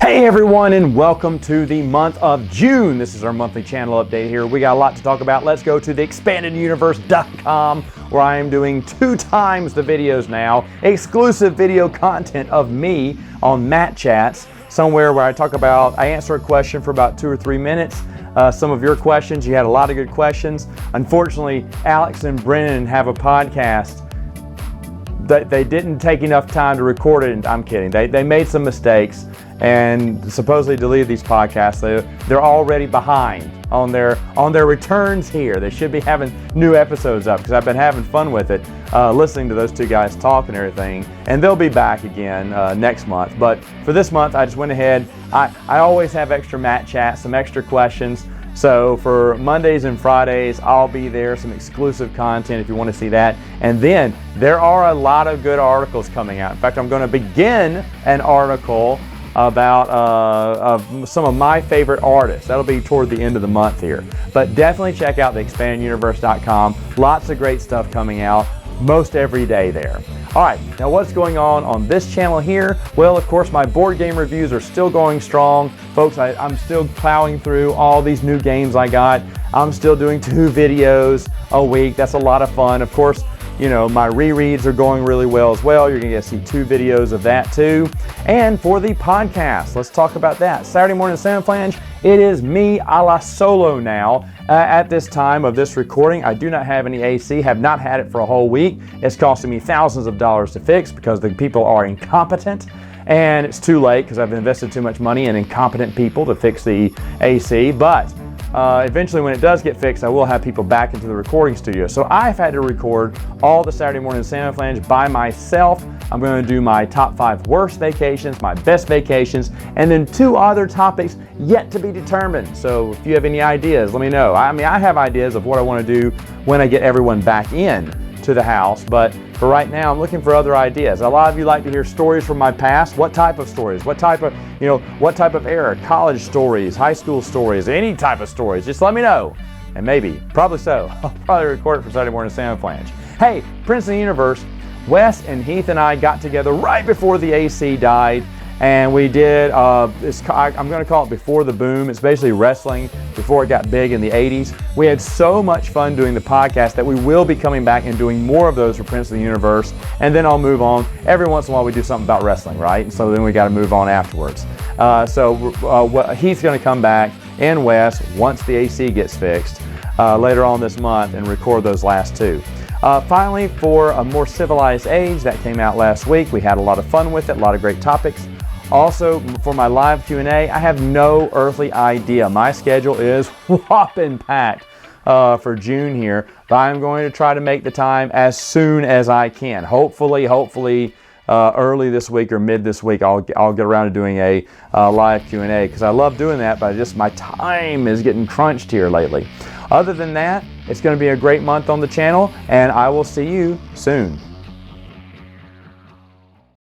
Hey everyone, and welcome to the month of June. This is our monthly channel update here. We got a lot to talk about. Let's go to the expandeduniverse.com, where I am doing 2 times the videos now. Exclusive video content of me on Matt Chats, somewhere where I answer a question for about 2 or 3 minutes. Some of your questions, you had a lot of good questions. Unfortunately, Alex and Brennan have a podcast that they didn't take enough time to record it. And I'm kidding. They made some mistakes and supposedly deleted these podcasts. They're already behind on their returns here. They should be having new episodes up because I've been having fun with it, listening to those 2 guys talk and everything. And they'll be back again next month. But for this month, I just went ahead. I always have extra Matt Chats, some extra questions. So for Mondays and Fridays, I'll be there, some exclusive content if you want to see that. And then there are a lot of good articles coming out. In fact, I'm going to begin an article about some of my favorite artists. That'll be toward the end of the month here. But definitely check out the expandeduniverse.com. Lots of great stuff coming out most every day there. All right, now what's going on this channel here? Well, of course, my board game reviews are still going strong. Folks, I'm still plowing through all these new games I got. I'm still doing 2 videos a week. That's a lot of fun. Of course, you know, my rereads are going really well as well. You're gonna get to see 2 videos of that too. And for the podcast, let's talk about that. Saturday Morning Sam Flange, it is me a la solo now. At this time of this recording, I do not have any AC, have not had it for a whole week. It's costing me thousands of dollars to fix because the people are incompetent. And it's too late because I've invested too much money in incompetent people to fix the AC. But eventually when it does get fixed, I will have people back into the recording studio. So I've had to record all the Saturday Morning Sam Flange by myself. I'm going to do my top 5 worst vacations, my best vacations, and then 2 other topics yet to be determined. So if you have any ideas, let me know. I mean, I have ideas of what I want to do when I get everyone back in to the house, but for right now, I'm looking for other ideas. A lot of you like to hear stories from my past. What type of stories? What type of era? College stories, high school stories, any type of stories. Just let me know. And maybe, probably so, I'll probably record it for Saturday Morning Sam Flange. Hey, Prince of the Universe, Wes and Heath and I got together right before the AC died, and we did, I'm going to call it Before the Boom. It's basically wrestling before it got big in the 80s. We had so much fun doing the podcast that we will be coming back and doing more of those for Prince of the Universe, and then I'll move on. Every once in a while we do something about wrestling, right? And so then we got to move on afterwards. Heath's going to come back, and Wes, once the AC gets fixed later on this month, and record those last 2. Finally, for A More Civilized Age, that came out last week. We had a lot of fun with it, a lot of great topics. Also, for my live Q&A, I have no earthly idea. My schedule is whopping packed for June here, but I'm going to try to make the time as soon as I can. Hopefully, early this week or mid this week, I'll get around to doing a live Q&A because I love doing that, but just my time is getting crunched here lately. Other than that, it's going to be a great month on the channel, and I will see you soon.